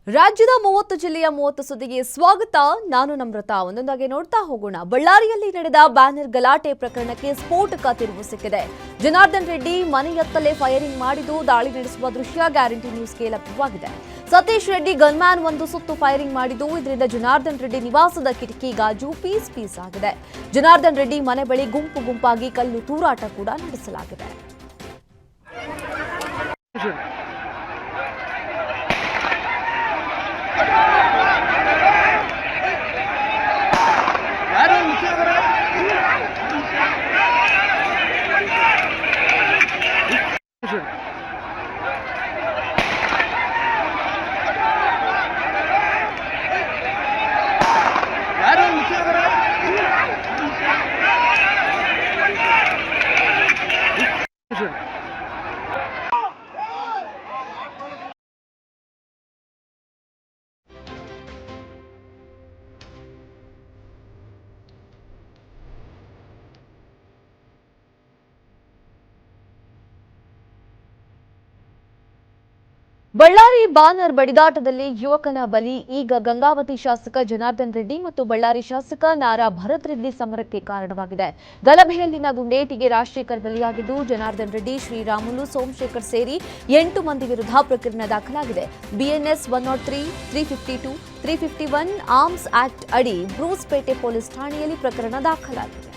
ರಾಜ್ಯದ 30 ಜಿಲ್ಲೆಯ 30 ಸುದ್ದಿಗೆ ಸ್ವಾಗತ. ನಾನು ನಮ್ರತಾ. ಒಂದೊಂದಾಗಿ ನೋಡ್ತಾ ಹೋಗೋಣ. ಬಳ್ಳಾರಿಯಲ್ಲಿ ನಡೆದ ಬ್ಯಾನರ್ ಗಲಾಟೆ ಪ್ರಕರಣಕ್ಕೆ ಸ್ಫೋಟಕ ತಿರುವು ಸಿಕ್ಕಿದೆ. ಜನಾರ್ದನ್ ರೆಡ್ಡಿ ಮನೆಯತ್ತಲೇ ಫೈರಿಂಗ್ ಮಾಡಿದ್ದು ದಾಳಿ ನಡೆಸುವ ದೃಶ್ಯ ಗ್ಯಾರಂಟಿ ನ್ಯೂಸ್ಗೆ ಲಭ್ಯವಾಗಿದೆ. ಸತೀಶ್ ರೆಡ್ಡಿ ಗನ್ಮ್ಯಾನ್ ಒಂದು ಸುತ್ತು ಫೈರಿಂಗ್ ಮಾಡಿದ್ದು ಇದರಿಂದ ಜನಾರ್ದನ್ ರೆಡ್ಡಿ ನಿವಾಸದ ಕಿಟಕಿ ಗಾಜು ಪೀಸ್ ಆಗಿದೆ. ಜನಾರ್ದನ್ ರೆಡ್ಡಿ ಮನೆ ಬಳಿ ಗುಂಪಾಗಿ ಕಲ್ಲು ತೂರಾಟ ಕೂಡ ನಡೆಸಲಾಗಿದೆ. ಬಳ್ಳಾರಿ ಬ್ಯಾನರ್ ಬಡಿದಾಟದಲ್ಲಿ ಯುವಕನ ಬಲಿ. ಈಗ ಗಂಗಾವತಿ ಶಾಸಕ ಜನಾರ್ದನ್ ರೆಡ್ಡಿ ಮತ್ತು ಬಳ್ಳಾರಿ ಶಾಸಕ ನಾರಾ ಭರತ್ ರೆಡ್ಡಿ ಸಮರಕ್ಕೆ ಕಾರಣವಾಗಿದೆ. ಗಲಭೆಯಲ್ಲಿನ ಗುಂಡೇಟಿಗೆ ರಾಜಶೇಖರ್ ಬಲಿಯಾಗಿದ್ದು ಜನಾರ್ದನ್ ರೆಡ್ಡಿ, ಶ್ರೀರಾಮುಲು, ಸೋಮಶೇಖರ್ ಸೇರಿ 8 ಮಂದಿ ವಿರುದ್ಧ ಪ್ರಕರಣ ದಾಖಲಾಗಿದೆ. ಬಿಎನ್ಎಸ್ 103, 352, 351 ಆರ್ಮ್ಸ್ ಆಕ್ಟ್ ಅಡಿ ಬ್ರೂಸ್ಪೇಟೆ ಪೊಲೀಸ್ ಠಾಣೆಯಲ್ಲಿ ಪ್ರಕರಣ ದಾಖಲಾಗಿದೆ.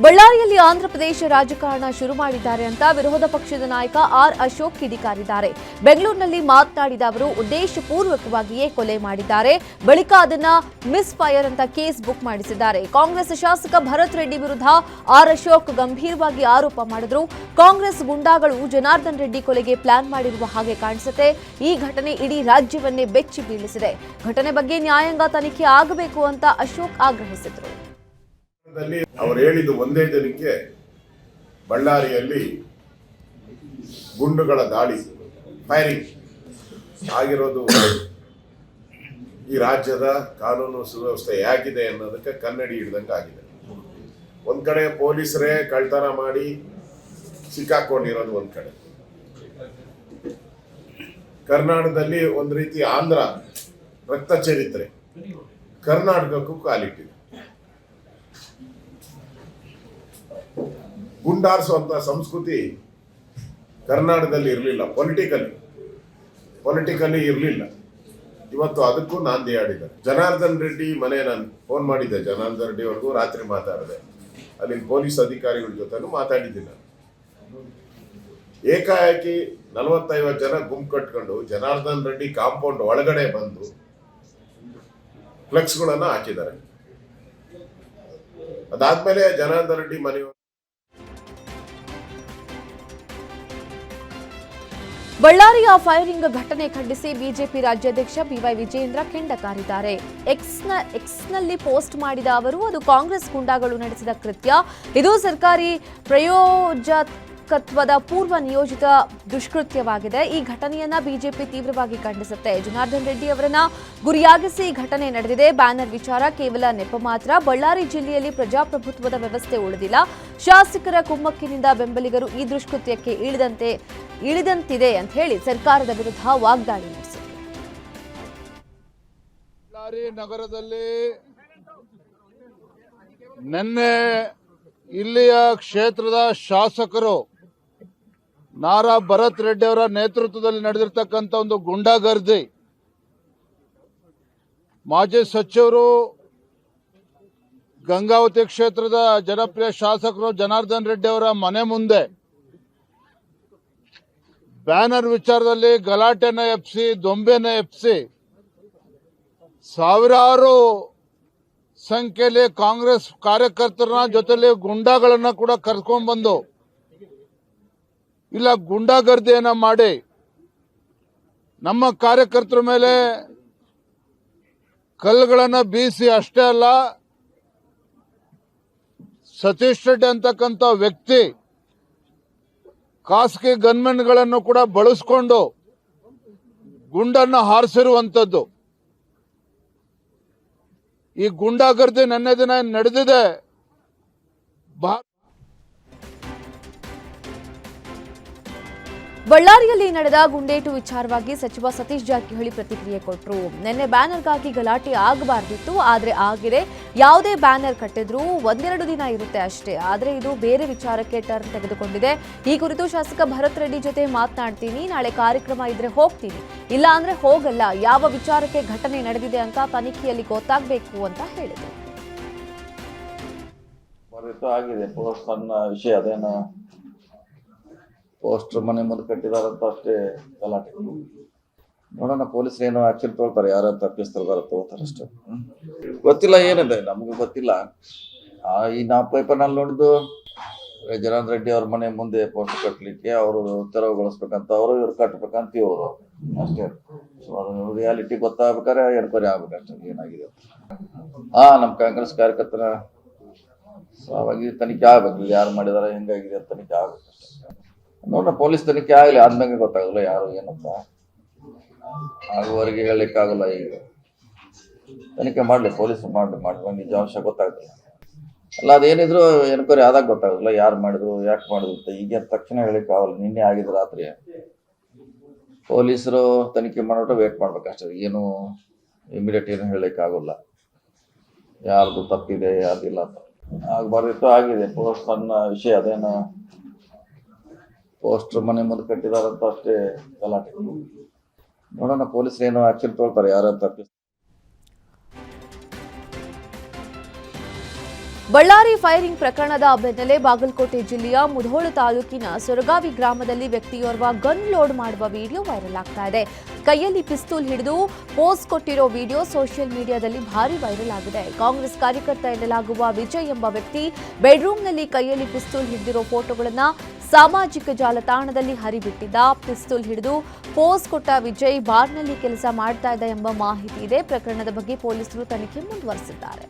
ಬಳ್ಳಾರಿಯಲ್ಲಿ ಆಂಧ್ರಪ್ರದೇಶ ರಾಜಕಾರಣ ಶುರು ಮಾಡಿದ್ದಾರೆ ಅಂತ ವಿರೋಧ ಪಕ್ಷದ ನಾಯಕ ಆರ್ ಅಶೋಕ್ ಕಿಡಿಕಾರಿದ್ದಾರೆ. ಬೆಂಗಳೂರಿನಲ್ಲಿ ಮಾತನಾಡಿದ ಅವರು ಉದ್ದೇಶಪೂರ್ವಕವಾಗಿಯೇ ಕೊಲೆ ಮಾಡಿದ್ದಾರೆ, ಬಳಿಕ ಅದನ್ನ ಮಿಸ್ ಫೈರ್ ಅಂತ ಕೇಸ್ ಬುಕ್ ಮಾಡಿಸಿದ್ದಾರೆ. ಕಾಂಗ್ರೆಸ್ ಶಾಸಕ ಭರತ್ ರೆಡ್ಡಿ ವಿರುದ್ಧ ಆರ್ ಅಶೋಕ್ ಗಂಭೀರವಾಗಿ ಆರೋಪ ಮಾಡಿದ್ರು. ಕಾಂಗ್ರೆಸ್ ಗುಂಡಾಗಳು ಜನಾರ್ದನ್ ರೆಡ್ಡಿ ಕೊಲೆಗೆ ಪ್ಲಾನ್ ಮಾಡಿರುವ ಹಾಗೆ ಕಾಣಿಸುತ್ತೆ. ಈ ಘಟನೆ ಇಡೀ ರಾಜ್ಯವನ್ನೇ ಬೆಚ್ಚಿ ಬೀಳಿಸಿದೆ. ಘಟನೆ ಬಗ್ಗೆ ನ್ಯಾಯಾಂಗ ತನಿಖೆ ಆಗಬೇಕು ಅಂತ ಅಶೋಕ್ ಆಗ್ರಹಿಸಿದರು. ಅವರು ಹೇಳಿದ್ದು ಒಂದೇ ದಿನಕ್ಕೆ ಬಳ್ಳಾರಿಯಲ್ಲಿ ಗುಂಡುಗಳ ದಾಳಿ ಫೈರಿಂಗ್ ಆಗಿರೋದು ಈ ರಾಜ್ಯದ ಕಾನೂನು ಸುವ್ಯವಸ್ಥೆ ಹೇಗಿದೆ ಅನ್ನೋದಕ್ಕೆ ಕನ್ನಡಿ ಹಿಡಿದಂಗೆ ಆಗಿದೆ. ಒಂದ್ ಕಡೆ ಪೊಲೀಸರೇ ಕಳ್ತನ ಮಾಡಿ ಸಿಕ್ಕಾಕೊಂಡಿರೋದು ಒಂದ್ ಕಡೆ, ಕರ್ನಾಟಕದಲ್ಲಿ ಒಂದ್ ರೀತಿ ಆಂಧ್ರ ರಕ್ತ ಚರಿತ್ರೆ ಕರ್ನಾಟಕಕ್ಕೂ ಕಾಲಿಟ್ಟಿದೆ. ಗುಂಡಾರಿಸುವಂತ ಸಂಸ್ಕೃತಿ ಕರ್ನಾಟಕದಲ್ಲಿ ಇರಲಿಲ್ಲ, ಪೊಲಿಟಿಕಲಿ ಇರಲಿಲ್ಲ. ಇವತ್ತು ಅದಕ್ಕೂ ನಾಂದಿ ಆಡಿದ್ದಾರೆ. ಜನಾರ್ದನ್ ರೆಡ್ಡಿ ಮನೆ ನಾನು ಫೋನ್ ಮಾಡಿದ್ದೆ, ಜನಾರ್ದನ್ ರೆಡ್ಡಿ ಅವ್ರಿಗೂ ರಾತ್ರಿ ಮಾತಾಡಿದೆ, ಅಲ್ಲಿನ ಪೊಲೀಸ್ ಅಧಿಕಾರಿಗಳ ಜೊತೆನೂ ಮಾತಾಡಿದ್ದೀನಿ. ಏಕಾಏಕಿ 40-50 ಜನ ಗುಂಪು ಕಟ್ಕೊಂಡು ಜನಾರ್ದನ್ ರೆಡ್ಡಿ ಕಾಂಪೌಂಡ್ ಒಳಗಡೆ ಬಂದು ಫ್ಲೆಕ್ಸ್ಗಳನ್ನ ಹಾಕಿದ್ದಾರೆ. ಅದಾದ್ಮೇಲೆ ಜನಾರ್ದನ್ ರೆಡ್ಡಿ ಮನೆಯವರು ಬಳ್ಳಾರಿಯ ಫೈರಿಂಗ್ ಘಟನೆ ಖಂಡಿಸಿ ಬಿಜೆಪಿ ರಾಜ್ಯಾಧ್ಯಕ್ಷ ಬಿವೈ ವಿಜಯೇಂದ್ರ ಕೆಂಡ ಕಾರಿದ್ದಾರೆ. ಎಕ್ಸ್ನಲ್ಲಿ ಪೋಸ್ಟ್ ಮಾಡಿದ ಅವರು, ಅದು ಕಾಂಗ್ರೆಸ್ ಗುಂಡಾಗಳು ನಡೆಸಿದ ಕೃತ್ಯ, ಇದು ಸರ್ಕಾರಿ ಪ್ರಾಯೋಜಕತ್ವದ ಪೂರ್ವ ನಿಯೋಜಿತ ದುಷ್ಕೃತ್ಯವಾಗಿದೆ. ಈ ಘಟನೆಯನ್ನ ಬಿಜೆಪಿ ತೀವ್ರವಾಗಿ ಖಂಡಿಸುತ್ತೆ. ಜನಾರ್ದನ್ ರೆಡ್ಡಿ ಅವರನ್ನ ಗುರಿಯಾಗಿಸಿ ಈ ಘಟನೆ ನಡೆದಿದೆ. ಬ್ಯಾನರ್ ವಿಚಾರ ಕೇವಲ ನೆಪ ಮಾತ್ರ. ಬಳ್ಳಾರಿ ಜಿಲ್ಲೆಯಲ್ಲಿ ಪ್ರಜಾಪ್ರಭುತ್ವದ ವ್ಯವಸ್ಥೆ ಉಳಿದಿಲ್ಲ. ಶಾಸಕರ ಕುಮ್ಮಕ್ಕಿನಿಂದ ಬೆಂಬಲಿಗರು ಈ ದುಷ್ಕೃತ್ಯಕ್ಕೆ ಇಳಿದಂತಿದೆ ಅಂತ ಹೇಳಿ ಸರ್ಕಾರದ ವಿರುದ್ಧ ವಾಗ್ದಾಳಿ ನಡೆಸಿದರು. ಬಳ್ಳಾರಿ ನಗರದಲ್ಲಿ ನಿನ್ನೆ ಇಲ್ಲಿಯ ಕ್ಷೇತ್ರದ ಶಾಸಕರು ನಾರಾ ಭರತ್ ರೆಡ್ಡಿ ಅವರ ನೇತೃತ್ವದಲ್ಲಿ ನಡೆದಿರ್ತಕ್ಕಂಥ ಒಂದು ಗುಂಡಾಗರ್ದಿ, ಮಾಜಿ ಸಚಿವರು ಗಂಗಾವತಿ ಕ್ಷೇತ್ರದ ಜನಪ್ರಿಯ ಶಾಸಕರು ಜನಾರ್ದನ್ ರೆಡ್ಡಿ ಅವರ ಮನೆ ಮುಂದೆ ಬ್ಯಾನರ್ ವಿಚಾರದಲ್ಲಿ ಗಲಾಟೆನ ಎಬ್ಬಿಸಿ, ದೊಂಬೆನ ಎಬ್ಬಿಸಿ, ಸಾವಿರಾರು ಸಂಖ್ಯೆಯಲ್ಲಿ ಕಾಂಗ್ರೆಸ್ ಕಾರ್ಯಕರ್ತರ ಜೊತೆಲಿ ಗುಂಡಾಗಳನ್ನ ಕೂಡ ಕರ್ಕೊಂಡ್ ಬಂದು ಇಲ್ಲ ಗುಂಡಾಗರ್ದಿಯನ್ನ ಮಾಡಿ ನಮ್ಮ ಕಾರ್ಯಕರ್ತರ ಮೇಲೆ ಕಲ್ಲುಗಳನ್ನ ಬೀಸಿ, ಅಷ್ಟೇ ಅಲ್ಲ ಸತೀಶ್ ರೆಡ್ಡಿ ಅಂತಕ್ಕಂಥ ವ್ಯಕ್ತಿ ಖಾಸಗಿ ಗನ್ಮೆನ್ಗಳನ್ನು ಕೂಡ ಬಳಸಿಕೊಂಡು ಗುಂಡನ್ನು ಹಾರಿಸಿರುವಂತದ್ದು. ಈ ಗುಂಡಾಗರ್ದಿ ನಿನ್ನೆ ದಿನ ನಡೆದಿದೆ. ಬಳ್ಳಾರಿಯಲ್ಲಿ ನಡೆದ ಗುಂಡೇಟು ವಿಚಾರವಾಗಿ ಸಚಿವ ಸತೀಶ್ ಜಾರಕಿಹೊಳಿ ಪ್ರತಿಕ್ರಿಯೆ ಕೊಟ್ಟರು. ನಿನ್ನೆ ಬ್ಯಾನರ್ಗಾಗಿ ಗಲಾಟೆ ಆಗಬಾರ್ದಿತ್ತು, ಆದರೆ ಆಗಿದೆ. ಯಾವುದೇ ಬ್ಯಾನರ್ ಕಟ್ಟಿದ್ರೂ ಒಂದೆರಡು ದಿನ ಇರುತ್ತೆ ಅಷ್ಟೇ, ಆದರೆ ಇದು ಬೇರೆ ವಿಚಾರಕ್ಕೆ ಟರ್ನ್ ತೆಗೆದುಕೊಂಡಿದೆ. ಈ ಕುರಿತು ಶಾಸಕ ಭರತ್ ರೆಡ್ಡಿ ಜೊತೆ ಮಾತನಾಡ್ತೀನಿ, ನಾಳೆ ಕಾರ್ಯಕ್ರಮ ಇದ್ರೆ ಹೋಗ್ತೀನಿ, ಇಲ್ಲ ಅಂದ್ರೆ ಹೋಗಲ್ಲ. ಯಾವ ವಿಚಾರಕ್ಕೆ ಘಟನೆ ನಡೆದಿದೆ ಅಂತ ತನಿಖೆಯಲ್ಲಿ ಗೊತ್ತಾಗಬೇಕು ಅಂತ ಹೇಳಿದರು. ಆಗಿದೆ ಸಣ್ಣ ವಿಷಯ, ಅದೇನು ಪೋಸ್ಟರ್ ಮನೆ ಮುಂದೆ ಕಟ್ಟಿದಾರಂತ ಅಷ್ಟೇ ಗಲಾಟೆ. ನೋಡೋಣ ಪೊಲೀಸರು ಏನೋ ಆಕ್ಷನ್ ತೊಗೊಳ್ತಾರೆ, ಯಾರು ತಪ್ಪಿಸ್ತಾರ ತಗೋತಾರೆ ಅಷ್ಟೇ. ಗೊತ್ತಿಲ್ಲ ಏನಿದೆ, ನಮ್ಗೆ ಗೊತ್ತಿಲ್ಲ. ಈ ನಾ ಪೇಪರ್ನಲ್ಲಿ ನೋಡಿದ್ದು ಜನಾರ್ದನ್ ರೆಡ್ಡಿ ಅವ್ರ ಮನೆ ಮುಂದೆ ಪೋಸ್ಟರ್ ಕಟ್ಟಲಿಕ್ಕೆ ಅವರು ತೆರವುಗೊಳಿಸ್ಬೇಕಂತ, ಅವರು ಇವ್ರು ಕಟ್ಬೇಕಂತ ಇವರು ಅಷ್ಟೇ. ಸೊ ಅದು ರಿಯಾಲಿಟಿ ಗೊತ್ತಾಗ್ಬೇಕಾದ್ರೆ ಎನ್ಕ್ವೈರಿ ಆಗ್ಬೇಕಷ್ಟೇ ಏನಾಗಿದೆ. ನಮ್ಮ ಕಾಂಗ್ರೆಸ್ ಕಾರ್ಯಕರ್ತರ ಅವಾಗಿ ತನಿಖೆ ಆಗ್ಬೇಕು, ಯಾರು ಮಾಡಿದಾರೆ ಹೆಂಗಾಗಿದೆ ಅಂತ ತನಿಖೆ ಆಗ್ಬೇಕು ಅಷ್ಟೇ. ನೋಡ್ರಿ ಪೊಲೀಸ್ ತನಿಖೆ ಆಗಲಿ, ಆದ್ಮೇಲೆ ಗೊತ್ತಾಗಲ್ಲ ಯಾರು ಏನಂತ. ಆಗುವವರೆಗೆ ಹೇಳಲಿಕ್ಕಾಗಲ್ಲ. ಈಗ ತನಿಖೆ ಮಾಡಲಿ, ಪೊಲೀಸರು ಮಾಡಿ ನಿಜಾಂಶ ಗೊತ್ತಾಗ್ತದೆ. ಅಲ್ಲ ಅದೇನಿದ್ರು ಎನ್ಕ್ವೈರಿ ಆದಾಗ ಗೊತ್ತಾಗಲ್ಲ ಯಾರು ಮಾಡಿದ್ರು ಯಾಕೆ ಮಾಡಿದ್ರು ಅಂತ. ಈಗ ತಕ್ಷಣ ಹೇಳಿಕ್ಕಾಗಲ್ಲ. ನಿನ್ನೆ ಆಗಿದ್ದು ರಾತ್ರಿ ಪೊಲೀಸರು ತನಿಖೆ ಮಾಡೋಟ ವೇಟ್ ಮಾಡ್ಬೇಕಷ್ಟೇ. ಏನು ಇಮಿಡಿಯೇಟ್ ಏನು ಹೇಳಲಿಕ್ಕಾಗಲ್ಲ ಯಾರ್ದು ತಪ್ಪಿದೆ ಯಾರ್ದಿಲ್ಲ ಅಂತ. ಆಗಬಾರ್ದಿತ್ತು, ಆಗಿದೆ ಸಣ್ಣ ವಿಷಯ, ಅದೇನು ಪೋಸ್ಟರ್ ಮನೆ ಮುಂದೆ ಕಟ್ಟಿದಾರಂತ ಅಷ್ಟೇ ಗಲಾಟೆ. ನೋಡೋಣ ಪೊಲೀಸರು ಏನೋ ಆಕ್ಷನ್ ತೊಗೊಳ್ತಾರೆ, ಯಾರು ತಪ್ಪಿಸ್ತಾರೆ. ಬಳ್ಳಾರಿ ಫೈರಿಂಗ್ ಪ್ರಕರಣದ ಬೆನ್ನಲ್ಲೇ ಬಾಗಲಕೋಟೆ ಜಿಲ್ಲೆಯ ಮುಧೋಳ ತಾಲೂಕಿನ ಸೊರಗಾವಿ ಗ್ರಾಮದಲ್ಲಿ ವ್ಯಕ್ತಿಯೋರ್ವ ಗನ್ ಲೋಡ್ ಮಾಡುವ ವಿಡಿಯೋ ವೈರಲ್ ಆಗ್ತಾ ಇದೆ. ಕೈಯಲ್ಲಿ ಪಿಸ್ತೂಲ್ ಹಿಡಿದು ಪೋಸ್ ಕೊಟ್ಟಿರೋ ವಿಡಿಯೋ ಸೋಷಿಯಲ್ ಮೀಡಿಯಾದಲ್ಲಿ ಭಾರಿ ವೈರಲ್ ಆಗಿದೆ. ಕಾಂಗ್ರೆಸ್ ಕಾರ್ಯಕರ್ತ ಎನ್ನಲಾಗುವ ವಿಜಯ್ ಎಂಬ ವ್ಯಕ್ತಿ ಬೆಡ್ರೂಮ್ನಲ್ಲಿ ಕೈಯಲ್ಲಿ ಪಿಸ್ತೂಲ್ ಹಿಡಿದಿರೋ ಫೋಟೋಗಳನ್ನು ಸಾಮಾಜಿಕ ಜಾಲತಾಣದಲ್ಲಿ ಹರಿಬಿಟ್ಟಿದ್ದ. ಪಿಸ್ತೂಲ್ ಹಿಡಿದು ಪೋಸ್ ಕೊಟ್ಟ ವಿಜಯ್ ಬಾರ್ನಲ್ಲಿ ಕೆಲಸ ಮಾಡ್ತಾ ಇದ್ದ ಎಂಬ ಮಾಹಿತಿ ಇದೆ. ಪ್ರಕರಣದ ಬಗ್ಗೆ ಪೊಲೀಸರು ತನಿಖೆ ಮುಂದುವರೆಸಿದ್ದಾರೆ.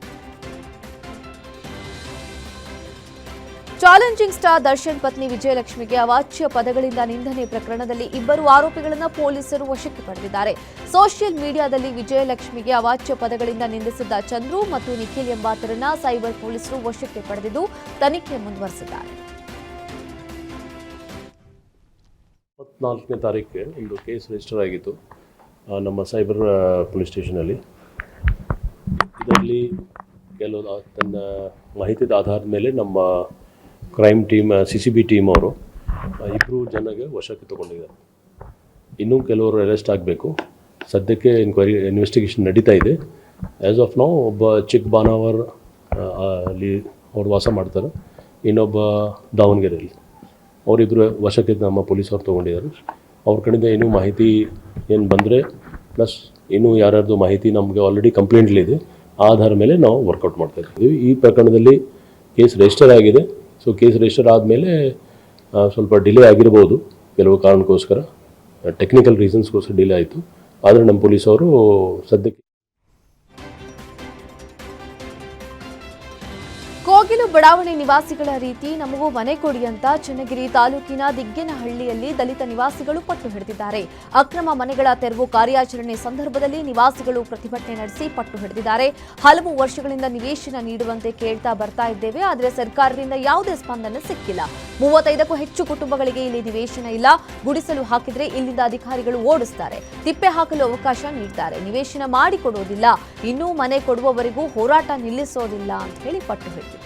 ಚಾಲೆಂಜಿಂಗ್ ಸ್ಟಾರ್ ದರ್ಶನ್ ಪತ್ನಿ ವಿಜಯಲಕ್ಷ್ಮಿಗೆ ಅವಾಚ್ಯ ಪದಗಳಿಂದ ನಿಂದನೆ ಪ್ರಕರಣದಲ್ಲಿ ಇಬ್ಬರು ಆರೋಪಿಗಳನ್ನು ಪೊಲೀಸರು ವಶಕ್ಕೆ ಪಡೆದಿದ್ದಾರೆ. ಸೋಷಿಯಲ್ ಮೀಡಿಯಾದಲ್ಲಿ ವಿಜಯಲಕ್ಷ್ಮಿಗೆ ಅವಾಚ್ಯ ಪದಗಳಿಂದ ನಿಂದಿಸಿದ್ದ ಚಂದ್ರು ಮತ್ತು ನಿಖಿಲ್ ಎಂಬಾತರನ್ನ ಸೈಬರ್ ಪೊಲೀಸರು ವಶಕ್ಕೆ ಪಡೆದಿದ್ದು ತನಿಖೆ ಮುಂದುವರೆಸಿದ್ದಾರೆ. 24ನೇ ತಾರೀಕಿಗೆ ಒಂದು ಕೇಸ್ ರಿಜಿಸ್ಟರ್ ಆಗಿತ್ತು ನಮ್ಮ ಸೈಬರ್ ಪೊಲೀಸ್ ಸ್ಟೇಷನಲ್ಲಿ. ಇದರಲ್ಲಿ ಕೆಲವು ತನ್ನ ಮಾಹಿತಿದ ಆಧಾರದ ಮೇಲೆ ನಮ್ಮ ಕ್ರೈಮ್ ಟೀಮ್ CCB ಟೀಮ್ ಅವರು 2 ಜನಗೆ ವಶಕ್ಕೆ ತಗೊಂಡಿದ್ದಾರೆ. ಇನ್ನೂ ಕೆಲವರು ಅರೆಸ್ಟ್ ಆಗಬೇಕು. ಸದ್ಯಕ್ಕೆ ಇನ್ವೆಸ್ಟಿಗೇಷನ್ ನಡೀತಾ ಇದೆ. ಆ್ಯಸ್ ಆಫ್ ನಾವು ಒಬ್ಬ ಚಿಕ್ಕ ಬಾನಾವರ್ ಅಲ್ಲಿ ಅವ್ರು ವಾಸ ಮಾಡ್ತಾರೆ, ಇನ್ನೊಬ್ಬ ದಾವಣಗೆರೆಯಲ್ಲಿ. ಅವರಿಬ್ಬರು ವಶಕ್ಕೆ ನಮ್ಮ ಪೊಲೀಸವ್ರು ತೊಗೊಂಡಿದ್ದಾರೆ. ಅವ್ರ ಕಡೆಯಿಂದ ಏನೂ ಮಾಹಿತಿ ಏನು ಬಂದರೆ ಪ್ಲಸ್ ಇನ್ನೂ ಯಾರ್ಯಾರ್ದು ಮಾಹಿತಿ ನಮಗೆ ಆಲ್ರೆಡಿ ಕಂಪ್ಲೇಂಟ್ಲಿದೆ, ಆಧಾರ ಮೇಲೆ ನಾವು ವರ್ಕೌಟ್ ಮಾಡ್ತಾ ಇದ್ದೀವಿ. ಈ ಪ್ರಕರಣದಲ್ಲಿ ಕೇಸ್ ರಿಜಿಸ್ಟರ್ ಆಗಿದೆ. ಸೊ ಕೇಸ್ ರಿಜಿಸ್ಟರ್ ಆದಮೇಲೆ ಸ್ವಲ್ಪ ಡಿಲೇ ಆಗಿರ್ಬೋದು, ಕೆಲವು ಕಾರಣಕ್ಕೋಸ್ಕರ ಟೆಕ್ನಿಕಲ್ ರೀಸನ್ಸ್ಗೋಸ್ಕರ ಡಿಲೇ ಆಯಿತು. ಆದರೆ ನಮ್ಮ ಪೊಲೀಸವರು ಸದ್ಯಕ್ಕೆ ಕೋಗಿಲು ಬಡಾವಣೆ ನಿವಾಸಿಗಳ ರೀತಿ ನಮಗೂ ಮನೆ ಕೊಡಿ ಅಂತ ಚನ್ನಗಿರಿ ತಾಲೂಕಿನ ದಿಗ್ಗೇನಹಳ್ಳಿಯಲ್ಲಿ ದಲಿತ ನಿವಾಸಿಗಳು ಪಟ್ಟು ಹಿಡಿದಿದ್ದಾರೆ. ಅಕ್ರಮ ಮನೆಗಳ ತೆರವು ಕಾರ್ಯಾಚರಣೆ ಸಂದರ್ಭದಲ್ಲಿ ನಿವಾಸಿಗಳು ಪ್ರತಿಭಟನೆ ನಡೆಸಿ ಪಟ್ಟು ಹಿಡಿದಿದ್ದಾರೆ. ಹಲವು ವರ್ಷಗಳಿಂದ ನಿವೇಶನ ನೀಡುವಂತೆ ಕೇಳ್ತಾ ಬರ್ತಾ ಇದ್ದೇವೆ, ಆದರೆ ಸರ್ಕಾರದಿಂದ ಯಾವುದೇ ಸ್ಪಂದನೆ ಸಿಕ್ಕಿಲ್ಲ. 35ಕ್ಕೂ ಹೆಚ್ಚು ಕುಟುಂಬಗಳಿಗೆ ಇಲ್ಲಿ ನಿವೇಶನ ಇಲ್ಲ. ಗುಡಿಸಲು ಹಾಕಿದ್ರೆ ಇಲ್ಲಿಂದ ಅಧಿಕಾರಿಗಳು ಓಡಿಸ್ತಾರೆ, ತಿಪ್ಪೆ ಹಾಕಲು ಅವಕಾಶ ನೀಡ್ತಾರೆ, ನಿವೇಶನ ಮಾಡಿಕೊಡೋದಿಲ್ಲ, ಇನ್ನೂ ಮನೆ ಕೊಡುವವರೆಗೂ ಹೋರಾಟ ನಿಲ್ಲಿಸೋದಿಲ್ಲ ಅಂತ ಹೇಳಿ ಪಟ್ಟು ಹಿಡಿದಿದ್ದಾರೆ.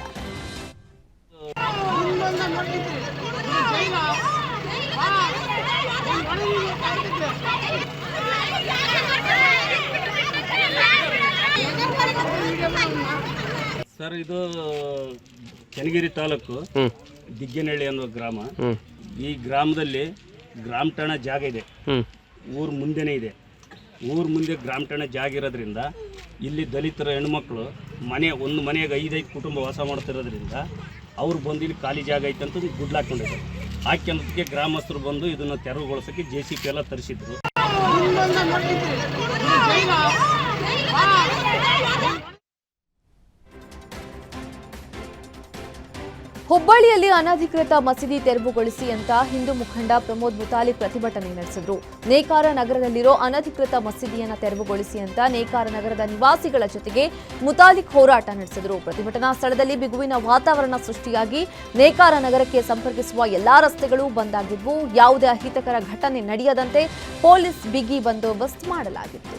ಸರ್, ಇದು ಚನ್ನಗಿರಿ ತಾಲೂಕು ದಿಗ್ಗೇನಹಳ್ಳಿ ಅನ್ನೋ ಗ್ರಾಮ. ಈ ಗ್ರಾಮದಲ್ಲಿ ಗ್ರಾಮ ಠಾಣ ಜಾಗ ಇದೆ, ಊರ ಮುಂದೆನೇ ಇದೆ. ಊರ ಮುಂದೆ ಗ್ರಾಮ ಠಾಣ ಜಾಗ ಇರೋದ್ರಿಂದ ಇಲ್ಲಿ ದಲಿತರ ಹೆಣ್ಮಕ್ಳು ಒಂದು ಮನೆಯಾಗ 5 ಕುಟುಂಬ ವಾಸ ಮಾಡ್ತಿರೋದ್ರಿಂದ ಅವ್ರು ಬಂದು ಇಲ್ಲಿ ಖಾಲಿ ಜಾಗ ಐತಂತ ಗುಡ್ಲಾಕೊಂಡಿದ್ದಾರೆ. ಹಾಕ್ಯಂದಕ್ಕೆ ಗ್ರಾಮಸ್ಥರು ಬಂದು ಇದನ್ನು ತೆರವುಗೊಳಿಸೋಕ್ಕೆ JCP ಎಲ್ಲ ತರಿಸಿದ್ರು. ಹುಬ್ಬಳ್ಳಿಯಲ್ಲಿ ಅನಧಿಕೃತ ಮಸೀದಿ ತೆರವುಗೊಳಿಸಿ ಅಂತ ಹಿಂದೂ ಮುಖಂಡ ಪ್ರಮೋದ್ ಮುತಾಲಿಕ್ ಪ್ರತಿಭಟನೆ ನಡೆಸಿದ್ರು. ನೇಕಾರ ನಗರದಲ್ಲಿರೋ ಅನಧಿಕೃತ ಮಸೀದಿಯನ್ನು ತೆರವುಗೊಳಿಸಿ ಅಂತ ನೇಕಾರ ನಗರದ ನಿವಾಸಿಗಳ ಜೊತೆಗೆ ಮುತಾಲಿಕ್ ಹೋರಾಟ ನಡೆಸಿದ್ರು. ಪ್ರತಿಭಟನಾ ಸ್ಥಳದಲ್ಲಿ ಬಿಗುವಿನ ವಾತಾವರಣ ಸೃಷ್ಟಿಯಾಗಿ ನೇಕಾರ ನಗರಕ್ಕೆ ಸಂಪರ್ಕಿಸುವ ಎಲ್ಲಾ ರಸ್ತೆಗಳು ಬಂದ್ ಆಗಿದ್ವು. ಯಾವುದೇ ಅಹಿತಕರ ಘಟನೆ ನಡೆಯದಂತೆ ಪೊಲೀಸ್ ಬಿಗಿ ಬಂದೋಬಸ್ತ್ ಮಾಡಲಾಗಿತ್ತು.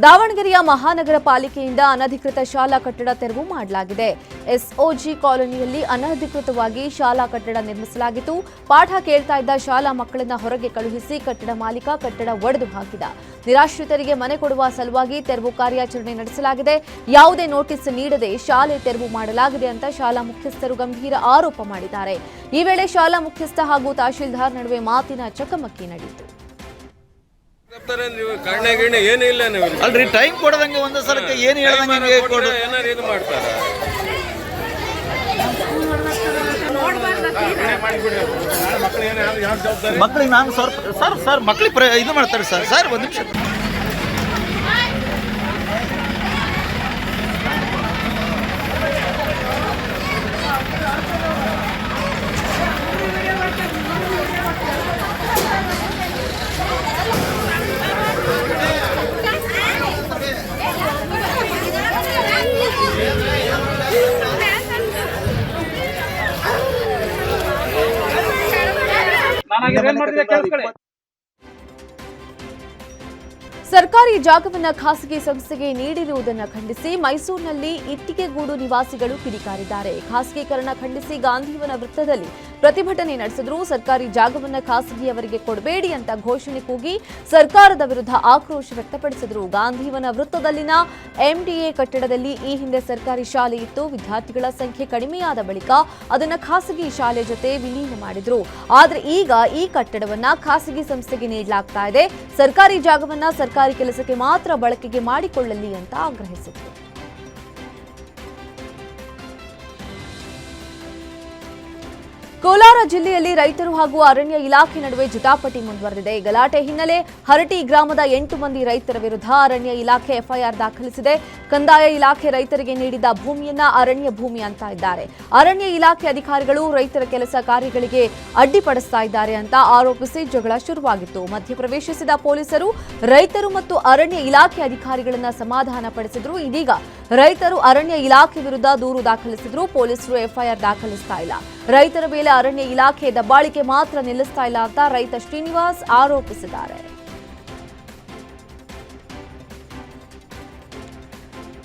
ದಾವಣಗೆರೆಯ ಮಹಾನಗರ ಪಾಲಿಕೆಯಿಂದ ಅನಧಿಕೃತ ಶಾಲಾ ಕಟ್ಟಡ ತೆರವು ಮಾಡಲಾಗಿದೆ. ಎಸ್ಒಜಿ ಕಾಲೋನಿಯಲ್ಲಿ ಅನಧಿಕೃತವಾಗಿ ಶಾಲಾ ಕಟ್ಟಡ ನಿರ್ಮಿಸಲಾಗಿತ್ತು. ಪಾಠ ಕೇಳ್ತಾ ಇದ್ದ ಶಾಲಾ ಮಕ್ಕಳನ್ನ ಹೊರಗೆ ಕಳುಹಿಸಿ ಕಟ್ಟಡ ಮಾಲೀಕ ಕಟ್ಟಡ ಒಡೆದು ಹಾಕಿದ. ನಿರಾಶ್ರಿತರಿಗೆ ಮನೆ ಕೊಡುವ ಸಲುವಾಗಿ ತೆರವು ಕಾರ್ಯಾಚರಣೆ ನಡೆಸಲಾಗಿದೆ. ಯಾವುದೇ ನೋಟಿಸ್ ನೀಡದೆ ಶಾಲೆ ತೆರವು ಮಾಡಲಾಗಿದೆ ಅಂತ ಶಾಲಾ ಮುಖ್ಯಸ್ಥರು ಗಂಭೀರ ಆರೋಪ ಮಾಡಿದ್ದಾರೆ. ಈ ವೇಳೆ ಶಾಲಾ ಮುಖ್ಯಸ್ಥ ಹಾಗೂ ತಹಶೀಲ್ದಾರ್ ನಡುವೆ ಮಾತಿನ ಚಕಮಕಿ ನಡೆಯಿತು. ಅಲ್ರಿ ಟೈಮ್ ಕೊಡದಂಗೆ ಒಂದು ಸಲಕ್ಕೆ ಏನು ಹೇಳ್ದಂಗೆ ಏನಾರು ಇದು ಮಾಡ್ತಾರ ಮಕ್ಳಿಗೆ ನಾನು ಸರ್ ಮಕ್ಳಿಗೆ ಇದು ಮಾಡ್ತಾರೆ ಸರ್ ಒಂದು ನಿಮಿಷ. ಸರ್ಕಾರಿ ಜಾಗವನ್ನು ಖಾಸಗಿ ಸಂಸ್ಥೆಗೆ ನೀಡಿರುವುದನ್ನು ಖಂಡಿಸಿ ಮೈಸೂರಿನಲ್ಲಿ ಇಟ್ಟಿಗೆಗೂಡು ನಿವಾಸಿಗಳು ಕಿಡಿಕಾರಿದ್ದಾರೆ. ಖಾಸಗೀಕರಣ ಖಂಡಿಸಿ ಗಾಂಧಿವನ ವೃತ್ತದಲ್ಲಿ ಪ್ರತಿಭಟನೆ ನಡೆಸಿದ್ರು. ಸರ್ಕಾರಿ ಜಾಗವನ್ನು ಖಾಸಗಿಯವರಿಗೆ ಕೊಡಬೇಡಿ ಅಂತ ಘೋಷಣೆ ಕೂಗಿ ಸರ್ಕಾರದ ವಿರುದ್ಧ ಆಕ್ರೋಶ ವ್ಯಕ್ತಪಡಿಸಿದರು. ಗಾಂಧಿವನ ವೃತ್ತದಲ್ಲಿನ ಎಂಡಿಎ ಕಟ್ಟಡದಲ್ಲಿ ಈ ಹಿಂದೆ ಸರ್ಕಾರಿ ಶಾಲೆ ಇತ್ತು. ವಿದ್ಯಾರ್ಥಿಗಳ ಸಂಖ್ಯೆ ಕಡಿಮೆಯಾದ ಬಳಿಕ ಅದನ್ನು ಖಾಸಗಿ ಶಾಲೆ ಜೊತೆ ವಿಲೀನ ಮಾಡಿದ್ರು. ಆದರೆ ಈಗ ಈ ಕಟ್ಟಡವನ್ನ ಖಾಸಗಿ ಸಂಸ್ಥೆಗೆ ನೀಡಲಾಗ್ತಾ ಇದೆ. ಸರ್ಕಾರಿ ಜಾಗವನ್ನ ಸರ್ಕಾರಿ ಕೆಲಸಕ್ಕೆ ಮಾತ್ರ ಬಳಕೆಗೆ ಮಾಡಿಕೊಳ್ಳಲಿ ಅಂತ ಆಗ್ರಹಿಸಿದರು. ಕೋಲಾರ ಜಿಲ್ಲೆಯಲ್ಲಿ ರೈತರು ಹಾಗೂ ಅರಣ್ಯ ಇಲಾಖೆ ನಡುವೆ ಜಟಾಪಟಿ ಮುಂದುವರೆದಿದೆ. ಗಲಾಟೆ ಹಿನ್ನೆಲೆ ಹರಟಿ ಗ್ರಾಮದ 8 ಮಂದಿ ರೈತರ ವಿರುದ್ಧ ಅರಣ್ಯ ಇಲಾಖೆ ಎಫ್ಐಆರ್ ದಾಖಲಿಸಿದೆ. ಕಂದಾಯ ಇಲಾಖೆ ರೈತರಿಗೆ ನೀಡಿದ ಭೂಮಿಯನ್ನ ಅರಣ್ಯ ಭೂಮಿ ಅಂತ ಇದ್ದಾರೆ. ಅರಣ್ಯ ಇಲಾಖೆ ಅಧಿಕಾರಿಗಳು ರೈತರ ಕೆಲಸ ಕಾರ್ಯಗಳಿಗೆ ಅಡ್ಡಿಪಡಿಸ್ತಾ ಇದ್ದಾರೆ ಅಂತ ಆರೋಪಿಸಿ ಜಗಳ ಶುರುವಾಗಿತ್ತು. ಮಧ್ಯಪ್ರವೇಶಿಸಿದ ಪೊಲೀಸರು ರೈತರು ಮತ್ತು ಅರಣ್ಯ ಇಲಾಖೆ ಅಧಿಕಾರಿಗಳನ್ನ ಸಮಾಧಾನ ಪಡಿಸಿದ್ರು. ಇದೀಗ ರೈತರು ಅರಣ್ಯ ಇಲಾಖೆ ವಿರುದ್ಧ ದೂರು ದಾಖಲಿಸಿದ್ರು. ಪೊಲೀಸರು ಎಫ್ಐಆರ್ ದಾಖಲಿಸ್ತಾ ಇಲ್ಲ. ರೈತರ ಮೇಲೆ ಅರಣ್ಯ ಇಲಾಖೆ ದಬ್ಬಾಳಿಕೆ ಮಾತ್ರ ನಿಲ್ಲಿಸ್ತಾ ಇಲ್ಲ ಅಂತ ರೈತ ಶ್ರೀನಿವಾಸ್ ಆರೋಪಿಸಿದ್ದಾರೆ.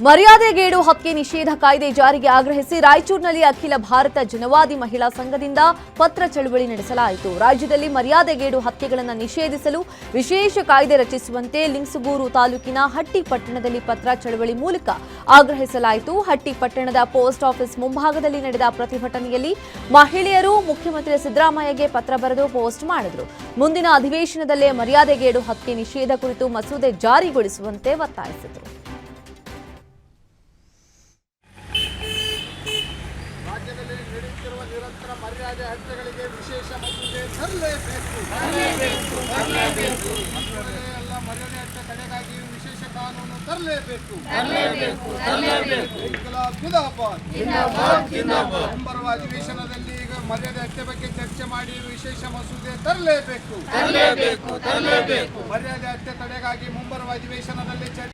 ಮರ್ಯಾದೆಗೇಡು ಹತ್ಯೆ ನಿಷೇಧ ಕಾಯ್ದೆ ಜಾರಿಗೆ ಆಗ್ರಹಿಸಿ ರಾಯಚೂರಿನಲ್ಲಿ ಅಖಿಲ ಭಾರತ ಜನವಾದಿ ಮಹಿಳಾ ಸಂಘದಿಂದ ಪತ್ರ ಚಳವಳಿ ನಡೆಸಲಾಯಿತು. ರಾಜ್ಯದಲ್ಲಿ ಮರ್ಯಾದೆಗೇಡು ಹತ್ಯೆಗಳನ್ನು ನಿಷೇಧಿಸಲು ವಿಶೇಷ ಕಾಯ್ದೆ ರಚಿಸುವಂತೆ ಲಿಂಗಸಗೂರು ತಾಲೂಕಿನ ಹಟ್ಟಿ ಪಟ್ಟಣದಲ್ಲಿ ಪತ್ರ ಚಳವಳಿ ಮೂಲಕ ಆಗ್ರಹಿಸಲಾಯಿತು. ಹಟ್ಟಿ ಪಟ್ಟಣದ ಪೋಸ್ಟ್ ಆಫೀಸ್ ಮುಂಭಾಗದಲ್ಲಿ ನಡೆದ ಪ್ರತಿಭಟನೆಯಲ್ಲಿ ಮಹಿಳೆಯರು ಮುಖ್ಯಮಂತ್ರಿ ಸಿದ್ದರಾಮಯ್ಯಗೆ ಪತ್ರ ಬರೆದು ಪೋಸ್ಟ್ ಮಾಡಿದರು. ಮುಂದಿನ ಅಧಿವೇಶನದಲ್ಲೇ ಮರ್ಯಾದೆಗೇಡು ಹತ್ಯೆ ನಿಷೇಧ ಕುರಿತು ಮಸೂದೆ ಜಾರಿಗೊಳಿಸುವಂತೆ ಒತ್ತಾಯಿಸಿದರು. ಮರ್ಯಾದೆ ಹತ್ಯೆಗಳಿಗೆ ವಿಶೇಷ ಮಸೂದೆ ತರಲೇಬೇಕು. ಎಲ್ಲ ಮರ್ಯಾದೆ ಹತ್ಯೆ ತಡೆಗಾಗಿ ವಿಶೇಷ ಕಾನೂನು ತರಲೇಬೇಕು. ಮುಂಬರುವ ಅಧಿವೇಶನದಲ್ಲಿ ಈಗ ಮರ್ಯಾದೆ ಹತ್ಯೆ ಬಗ್ಗೆ ಚರ್ಚೆ ಮಾಡಿ ವಿಶೇಷ ಮಸೂದೆ ತರಲೇಬೇಕು. ಮರ್ಯಾದೆ ಹತ್ಯೆ ತಡೆಗಾಗಿ ಮುಂಬರುವ ಅಧಿವೇಶನದಲ್ಲಿ ಚರ್ಚೆ.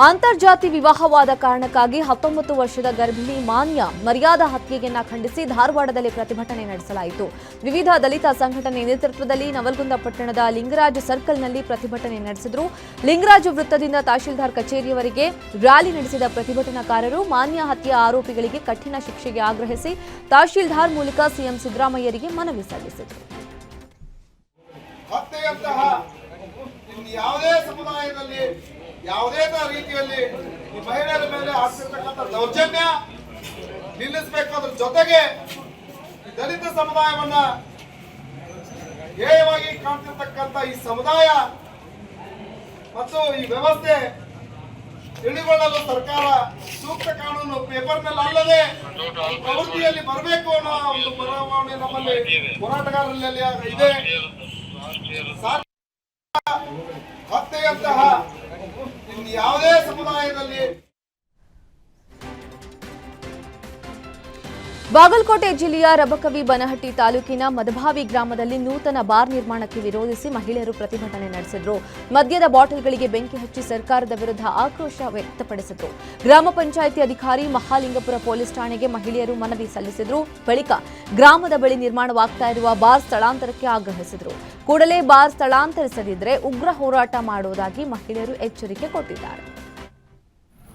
ಅಂತರ್ಜಾತಿ ವಿವಾಹವಾದ ಕಾರಣಕ್ಕಾಗಿ 19 ವರ್ಷದ ಗರ್ಭಿಣಿ ಮಾನ್ಯ ಮರ್ಯಾದಾ ಹತ್ಯೆಯನ್ನ ಖಂಡಿಸಿ ಧಾರವಾಡದಲ್ಲಿ ಪ್ರತಿಭಟನೆ ನಡೆಸಲಾಯಿತು. ವಿವಿಧ ದಲಿತ ಸಂಘಟನೆ ನೇತೃತ್ವದಲ್ಲಿ ನವಲಗುಂದ ಪಟ್ಟಣದ ಲಿಂಗರಾಜ ಸರ್ಕಲ್ನಲ್ಲಿ ಪ್ರತಿಭಟನೆ ನಡೆಸಿದರು. ಲಿಂಗರಾಜ ವೃತ್ತದಿಂದ ತಹಶೀಲ್ದಾರ್ ಕಚೇರಿಯವರೆಗೆ ರ್ಯಾಲಿ ನಡೆಸಿದ ಪ್ರತಿಭಟನಾಕಾರರು ಮಾನ್ಯ ಹತ್ಯೆ ಆರೋಪಿಗಳಿಗೆ ಕಠಿಣ ಶಿಕ್ಷೆಗೆ ಆಗ್ರಹಿಸಿ ತಹಶೀಲ್ದಾರ್ ಮೂಲಕ ಸಿಎಂ ಸಿದ್ದರಾಮಯ್ಯರಿಗೆ ಮನವಿ ಸಲ್ಲಿಸಿದರು. ಯಾವುದೇ ಸಮುದಾಯದಲ್ಲಿ ಯಾವುದೇ ರೀತಿಯಲ್ಲಿ ಈ ಮಹಿಳೆಯರ ಮೇಲೆ ಆಗ್ತಿರ್ತಕ್ಕಂಥ ದೌರ್ಜನ್ಯ ನಿಲ್ಲಿಸಬೇಕು. ಅದ್ರ ಜೊತೆಗೆ ದಲಿತ ಸಮುದಾಯವನ್ನ ಧ್ಯೇಯವಾಗಿ ಕಾಣ್ತಿರ್ತಕ್ಕಂಥ ಈ ಸಮುದಾಯ ಮತ್ತು ಈ ವ್ಯವಸ್ಥೆ ತಿಳಿಗೊಳ್ಳಲು ಸರ್ಕಾರ ಸೂಕ್ತ ಕಾನೂನು ಪೇಪರ್ ಮೇಲೆ ಅಲ್ಲದೆ ಪ್ರವೃತ್ತಿಯಲ್ಲಿ ಬರಬೇಕು ಅನ್ನೋ ಒಂದು ಬರವಣಿಗೆ ನಮ್ಮಲ್ಲಿ ಹೋರಾಟಗಾರರಲ್ಲಿ ಇದೆ. ಹತ್ಯೆಯಂತಹ ಇನ್ಯಾವುದೇ ಸಮುದಾಯದಲ್ಲಿ ಬಾಗಲಕೋಟೆ ಜಿಲ್ಲೆಯ ರಬಕವಿ ಬನಹಟ್ಟಿ ತಾಲೂಕಿನ ಮದಭಾವಿ ಗ್ರಾಮದಲ್ಲಿ ನೂತನ ಬಾರ್ ನಿರ್ಮಾಣಕ್ಕೆ ವಿರೋಧಿಸಿ ಮಹಿಳೆಯರು ಪ್ರತಿಭಟನೆ ನಡೆಸಿದರು. ಮದ್ಯದ ಬಾಟಲ್ಗಳಿಗೆ ಬೆಂಕಿ ಹಚ್ಚಿ ಸರ್ಕಾರದ ವಿರುದ್ಧ ಆಕ್ರೋಶ ವ್ಯಕ್ತಪಡಿಸಿದರು. ಗ್ರಾಮ ಪಂಚಾಯಿತಿ ಅಧಿಕಾರಿ ಮಹಾಲಿಂಗಪುರ ಪೊಲೀಸ್ ಠಾಣೆಗೆ ಮಹಿಳೆಯರು ಮನವಿ ಸಲ್ಲಿಸಿದರು. ಬಳಿಕ ಗ್ರಾಮದ ಬಳಿ ನಿರ್ಮಾಣವಾಗ್ತಾ ಇರುವ ಬಾರ್ ಸ್ಥಳಾಂತರಕ್ಕೆ ಆಗ್ರಹಿಸಿದರು. ಕೂಡಲೇ ಬಾರ್ ಸ್ಥಳಾಂತರಿಸದಿದ್ದರೆ ಉಗ್ರ ಹೋರಾಟ ಮಾಡುವುದಾಗಿ ಮಹಿಳೆಯರು ಎಚ್ಚರಿಕೆ ಕೊಟ್ಟಿದ್ದಾರೆ.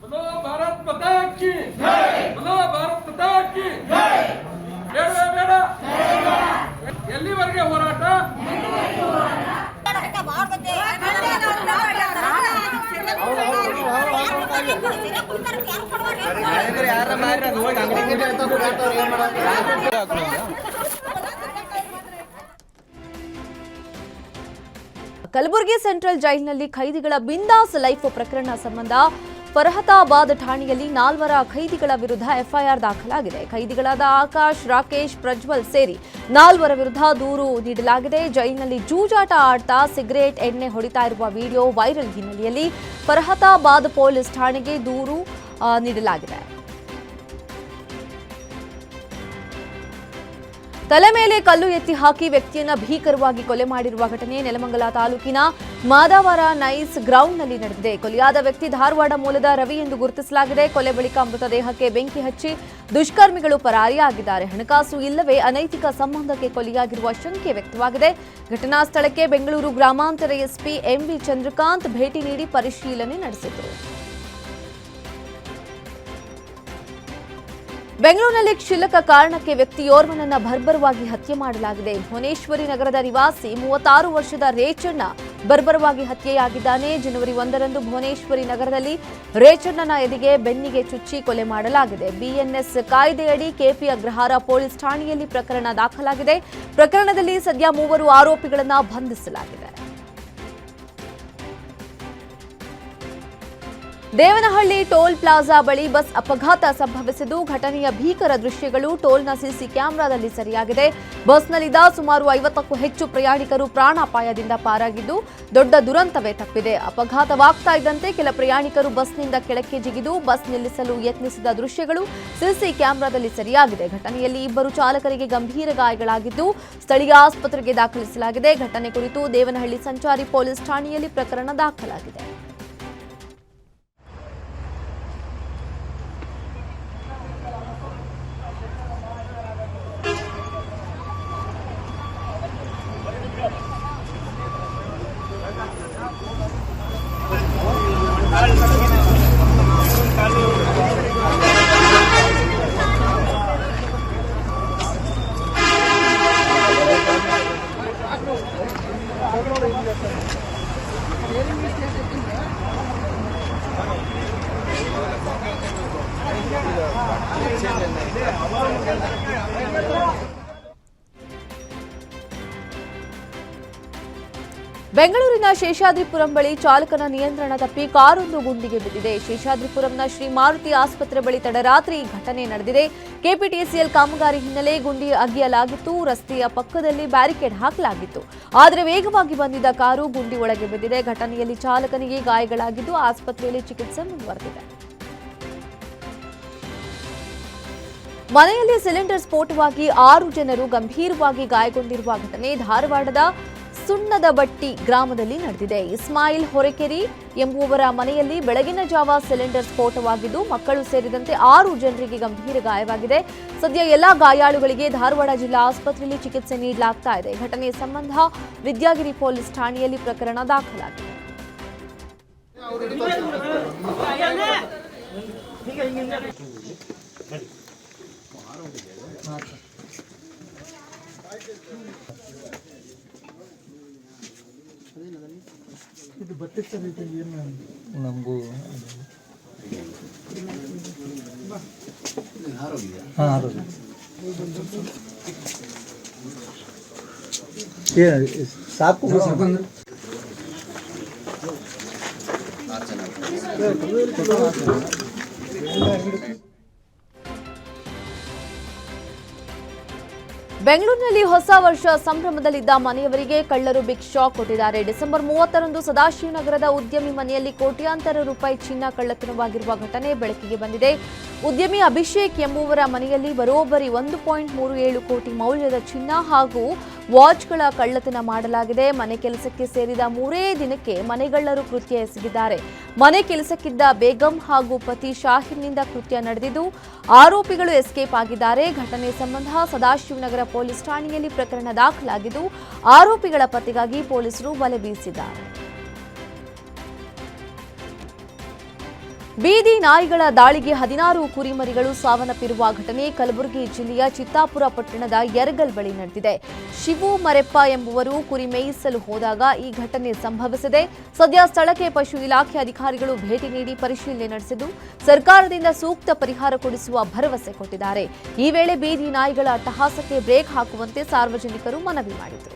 बोलो भारत माता की जय, बोलो भारत माता की जय. ಬೇಡ ಎಲ್ಲಿವರೆಗೆ ಹೋರಾಟ? ಕಲಬುರಗಿ ಸೆಂಟ್ರಲ್ ಜೈಲಿನಲ್ಲಿ ಖೈದಿಗಳ ಬಿಂದಾಸ್ ಲೈಫ್ ಪ್ರಕರಣ ಸಂಬಂಧ ಫರಹತಾಬಾದ್ ಠಾಣೆಯಲ್ಲಿ 4 ಖೈದಿಗಳ ವಿರುದ್ಧ ಎಫ್ಐಆರ್ ದಾಖಲಾಗಿದೆ. ಖೈದಿಗಳಾದ ಆಕಾಶ್, ರಾಕೇಶ್, ಪ್ರಜ್ವಲ್ ಸೇರಿ 4 ವಿರುದ್ಧ ದೂರು ನೀಡಲಾಗಿದೆ. ಜೈಲಿನಲ್ಲಿ ಜೂಜಾಟ ಆಡ್ತಾ ಸಿಗರೇಟ್ ಎಣ್ಣೆ ಹೊಡಿತಾ ಇರುವ ವಿಡಿಯೋ ವೈರಲ್ ಹಿನ್ನೆಲೆಯಲ್ಲಿ ಫರಹತಾಬಾದ್ ಪೊಲೀಸ್ ಠಾಣೆಗೆ ದೂರು ನೀಡಲಾಗಿದೆ. ತಲೆ ಮೇಲೆ ಕಲ್ಲು ಎತ್ತಿ ಹಾಕಿ ವ್ಯಕ್ತಿಯನ್ನ ಭೀಕರವಾಗಿ ಕೊಲೆ ಮಾಡಿರುವ ಘಟನೆ ನೆಲಮಂಗಲ ತಾಲೂಕಿನ ಮಾದಾವರ ನೈಸ್ ಗ್ರೌಂಡ್ನಲ್ಲಿ ನಡೆದಿದೆ. ಕೊಲೆಯಾದ ವ್ಯಕ್ತಿ ಧಾರವಾಡ ಮೂಲದ ರವಿ ಎಂದು ಗುರುತಿಸಲಾಗಿದೆ. ಕೊಲೆ ಬಳಿಕ ಮೃತದೇಹಕ್ಕೆ ಬೆಂಕಿ ಹಚ್ಚಿ ದುಷ್ಕರ್ಮಿಗಳು ಪರಾರಿಯಾಗಿದ್ದಾರೆ. ಹಣಕಾಸು ಇಲ್ಲವೇ ಅನೈತಿಕ ಸಂಬಂಧಕ್ಕೆ ಕೊಲೆಯಾಗಿರುವ ಶಂಕೆ ವ್ಯಕ್ತವಾಗಿದೆ. ಘಟನಾ ಸ್ಥಳಕ್ಕೆ ಬೆಂಗಳೂರು ಗ್ರಾಮಾಂತರ ಎಸ್ಪಿ ಎಂವಿ ಚಂದ್ರಕಾಂತ್ ಭೇಟಿ ನೀಡಿ ಪರಿಶೀಲನೆ ನಡೆಸಿದರು. ಬೆಂಗಳೂರಿನಲ್ಲಿ ಕ್ಷುಲ್ಲಕ ಕಾರಣಕ್ಕೆ ವ್ಯಕ್ತಿಯೋರ್ವನನ್ನ ಬರ್ಬರವಾಗಿ ಹತ್ಯೆ ಮಾಡಲಾಗಿದೆ. ಭುವನೇಶ್ವರಿ ನಗರದ ನಿವಾಸಿ 36 ವರ್ಷದ ರೇಚಣ್ಣ ಬರ್ಬರವಾಗಿ ಹತ್ಯೆಯಾಗಿದ್ದಾನೆ. ಜನವರಿ 1ರಂದು ಭುವನೇಶ್ವರಿ ನಗರದಲ್ಲಿ ರೇಚಣ್ಣನ ಎದೆಗೆ ಬೆನ್ನಿಗೆ ಚುಚ್ಚಿ ಕೊಲೆ ಮಾಡಲಾಗಿದೆ. ಬಿಎನ್ಎಸ್ ಕಾಯ್ದೆಯಡಿ ಕೆಪಿ ಅಗ್ರಹಾರ ಪೊಲೀಸ್ ಠಾಣೆಯಲ್ಲಿ ಪ್ರಕರಣ ದಾಖಲಾಗಿದೆ. ಪ್ರಕರಣದಲ್ಲಿ ಸದ್ಯ 3 ಆರೋಪಿಗಳನ್ನು ಬಂಧಿಸಲಾಗಿದೆ. ದೇವನಹಳ್ಳಿ ಟೋಲ್ ಪ್ಲಾಜಾ ಬಳಿ ಬಸ್ ಅಪಘಾತ ಸಂಭವಿಸಿದ್ದು ಘಟನೆಯ ಭೀಕರ ದೃಶ್ಯಗಳು ಟೋಲ್ನ ಸಿಸಿ ಕ್ಯಾಮೆರಾದಲ್ಲಿ ಸೆರೆಯಾಗಿದೆ. ಬಸ್ನಲ್ಲಿದ್ದ ಸುಮಾರು 50ಕ್ಕೂ ಹೆಚ್ಚು ಪ್ರಯಾಣಿಕರು ಪ್ರಾಣಾಪಾಯದಿಂದ ಪಾರಾಗಿದ್ದು ದೊಡ್ಡ ದುರಂತವೇ ತಪ್ಪಿದೆ. ಅಪಘಾತವಾಗ್ತಾ ಇದ್ದಂತೆ ಕೆಲ ಪ್ರಯಾಣಿಕರು ಬಸ್ನಿಂದ ಕೆಳಕ್ಕೆ ಜಿಗಿದು ಬಸ್ ನಿಲ್ಲಿಸಲು ಯತ್ನಿಸಿದ ದೃಶ್ಯಗಳು ಸಿಸಿ ಕ್ಯಾಮೆರಾದಲ್ಲಿ ಸೆರೆಯಾಗಿದೆ. ಘಟನೆಯಲ್ಲಿ 2 ಚಾಲಕರಿಗೆ ಗಂಭೀರ ಗಾಯಗಳಾಗಿದ್ದು ಸ್ಥಳೀಯ ಆಸ್ಪತ್ರೆಗೆ ದಾಖಲಿಸಲಾಗಿದೆ. ಘಟನೆ ಕುರಿತು ದೇವನಹಳ್ಳಿ ಸಂಚಾರಿ ಪೊಲೀಸ್ ಠಾಣೆಯಲ್ಲಿ ಪ್ರಕರಣ ದಾಖಲಾಗಿದೆ. ಬೆಂಗಳೂರಿನ ಶೇಷಾದ್ರಿಪುರಂ ಬಳಿ ಚಾಲಕನ ನಿಯಂತ್ರಣ ತಪ್ಪಿ ಕಾರೊಂದು ಗುಂಡಿಗೆ ಬಿದ್ದಿದೆ. ಶೇಷಾದ್ರಿಪುರಂನ ಶ್ರೀ ಮಾರುತಿ ಆಸ್ಪತ್ರೆ ಬಳಿ ತಡರಾತ್ರಿ ಘಟನೆ ನಡೆದಿದೆ. ಕೆಪಿಟಿಸಿಎಲ್ ಕಾಮಗಾರಿ ಹಿನ್ನೆಲೆ ಗುಂಡಿ ಅಗೆಯಲಾಗಿತ್ತು. ರಸ್ತೆಯ ಪಕ್ಕದಲ್ಲಿ ಬ್ಯಾರಿಕೇಡ್ ಹಾಕಲಾಗಿತ್ತು. ಆದರೆ ವೇಗವಾಗಿ ಬಂದಿದ್ದ ಕಾರು ಗುಂಡಿ ಒಳಗೆ ಬಿದ್ದಿದೆ. ಘಟನೆಯಲ್ಲಿ ಚಾಲಕನಿಗೆ ಗಾಯಗಳಾಗಿದ್ದು ಆಸ್ಪತ್ರೆಯಲ್ಲಿ ಚಿಕಿತ್ಸೆ ಮುಂದುವರೆದಿದೆ. ಮನೆಯಲ್ಲಿ ಸಿಲಿಂಡರ್ ಸ್ಫೋಟವಾಗಿ 6 ಜನರು ಗಂಭೀರವಾಗಿ ಗಾಯಗೊಂಡಿರುವ ಘಟನೆ ಧಾರವಾಡದ ಸುಣ್ಣದಬಟ್ಟಿ ಗ್ರಾಮದಲ್ಲಿ ನಡೆದಿದೆ. ಇಸ್ಮಾಯಿಲ್ ಹೊರಕೆರಿ ಎಂಬುವವರ ಮನೆಯಲ್ಲಿ ಬೆಳಗಿನ ಜಾವ ಸಿಲಿಂಡರ್ ಸ್ಫೋಟವಾಗಿದ್ದು ಮಕ್ಕಳು ಸೇರಿದಂತೆ 6 ಜನರಿಗೆ ಗಂಭೀರ ಗಾಯವಾಗಿದೆ. ಸದ್ಯ ಎಲ್ಲಾ ಗಾಯಾಳುಗಳಿಗೆ ಧಾರವಾಡ ಜಿಲ್ಲಾ ಆಸ್ಪತ್ರೆಯಲ್ಲಿ ಚಿಕಿತ್ಸೆ ನೀಡಲಾಗ್ತಾ ಇದೆ. ಘಟನೆ ಸಂಬಂಧ ವಿದ್ಯಾಗಿರಿ ಪೊಲೀಸ್ ಠಾಣೆಯಲ್ಲಿ ಪ್ರಕರಣ ದಾಖಲಾಗಿದೆ. ಇದು ಬಟ್ಟೆ ಸರಿಯಾಗಿ ಏನು ನಮಗೂ ಸಾಕು ಬೆಂಗಳೂರಿನಲ್ಲಿ ಹೊಸ ವರ್ಷ ಸಂಭ್ರಮದಲ್ಲಿದ್ದ ಮನೆಯವರಿಗೆ ಕಳ್ಳರು ಬಿಗ್ ಶಾಕ್ ಕೊಟ್ಟಿದ್ದಾರೆ. ಡಿಸೆಂಬರ್ 30ರಂದು ಸದಾಶಿವನಗರದ ಉದ್ಯಮಿ ಮನೆಯಲ್ಲಿ ಕೋಟ್ಯಾಂತರ ರೂಪಾಯಿ ಚಿನ್ನ ಕಳ್ಳತನವಾಗಿರುವ ಘಟನೆ ಬೆಳಕಿಗೆ ಬಂದಿದೆ. ಉದ್ಯಮಿ ಅಭಿಷೇಕ್ ಎಂಬುವರ ಮನೆಯಲ್ಲಿ ಬರೋಬ್ಬರಿ 1.37 ಕೋಟಿ ಮೌಲ್ಯದ ಚಿನ್ನ ಹಾಗೂ ವಾಚ್ಗಳ ಕಳ್ಳತನ ಮಾಡಲಾಗಿದೆ. ಮನೆ ಕೆಲಸಕ್ಕೆ ಸೇರಿದ 3 ದಿನಕ್ಕೆ ಮನೆಗಳ್ಳರು ಕೃತ್ಯ ಎಸಗಿದ್ದಾರೆ. ಮನೆ ಕೆಲಸಕ್ಕಿದ್ದ ಬೇಗಂ ಹಾಗೂ ಪತಿ ಶಾಹಿರ್ನಿಂದ ಕೃತ್ಯ ನಡೆದಿದ್ದು ಆರೋಪಿಗಳು ಎಸ್ಕೇಪ್ ಆಗಿದ್ದಾರೆ. ಘಟನೆ ಸಂಬಂಧ ಸದಾಶಿವನಗರ ಪೊಲೀಸ್ ಠಾಣೆಯಲ್ಲಿ ಪ್ರಕರಣ ದಾಖಲಾಗಿದ್ದು ಆರೋಪಿಗಳ ಪತ್ತೆಗಾಗಿ ಪೊಲೀಸರು ಬಲೆ ಬೀಸಿದ್ದಾರೆ. ಬೀದಿ ನಾಯಿಗಳ ದಾಳಿಗೆ 16 ಕುರಿಮರಿಗಳು ಸಾವನ್ನಪ್ಪಿರುವ ಘಟನೆ ಕಲಬುರಗಿ ಜಿಲ್ಲೆಯ ಚಿತ್ತಾಪುರ ಪಟ್ಟಣದ ಯರಗಲ್ ಬಳಿ ನಡೆದಿದೆ. ಶಿವು ಮರೆಪ್ಪ ಎಂಬುವರು ಕುರಿ ಮೇಯಿಸಲು ಹೋದಾಗ ಈ ಘಟನೆ ಸಂಭವಿಸಿದೆ. ಸದ್ಯ ಸ್ಥಳಕ್ಕೆ ಪಶು ಇಲಾಖೆ ಅಧಿಕಾರಿಗಳು ಭೇಟಿ ನೀಡಿ ಪರಿಶೀಲನೆ ನಡೆಸಿದ್ದು ಸರ್ಕಾರದಿಂದ ಸೂಕ್ತ ಪರಿಹಾರ ಕೊಡಿಸುವ ಭರವಸೆ ಕೊಟ್ಟಿದ್ದಾರೆ. ಈ ವೇಳೆ ಬೀದಿ ನಾಯಿಗಳ ಅಟ್ಟಹಾಸಕ್ಕೆ ಬ್ರೇಕ್ ಹಾಕುವಂತೆ ಸಾರ್ವಜನಿಕರು ಮನವಿ ಮಾಡಿದರು.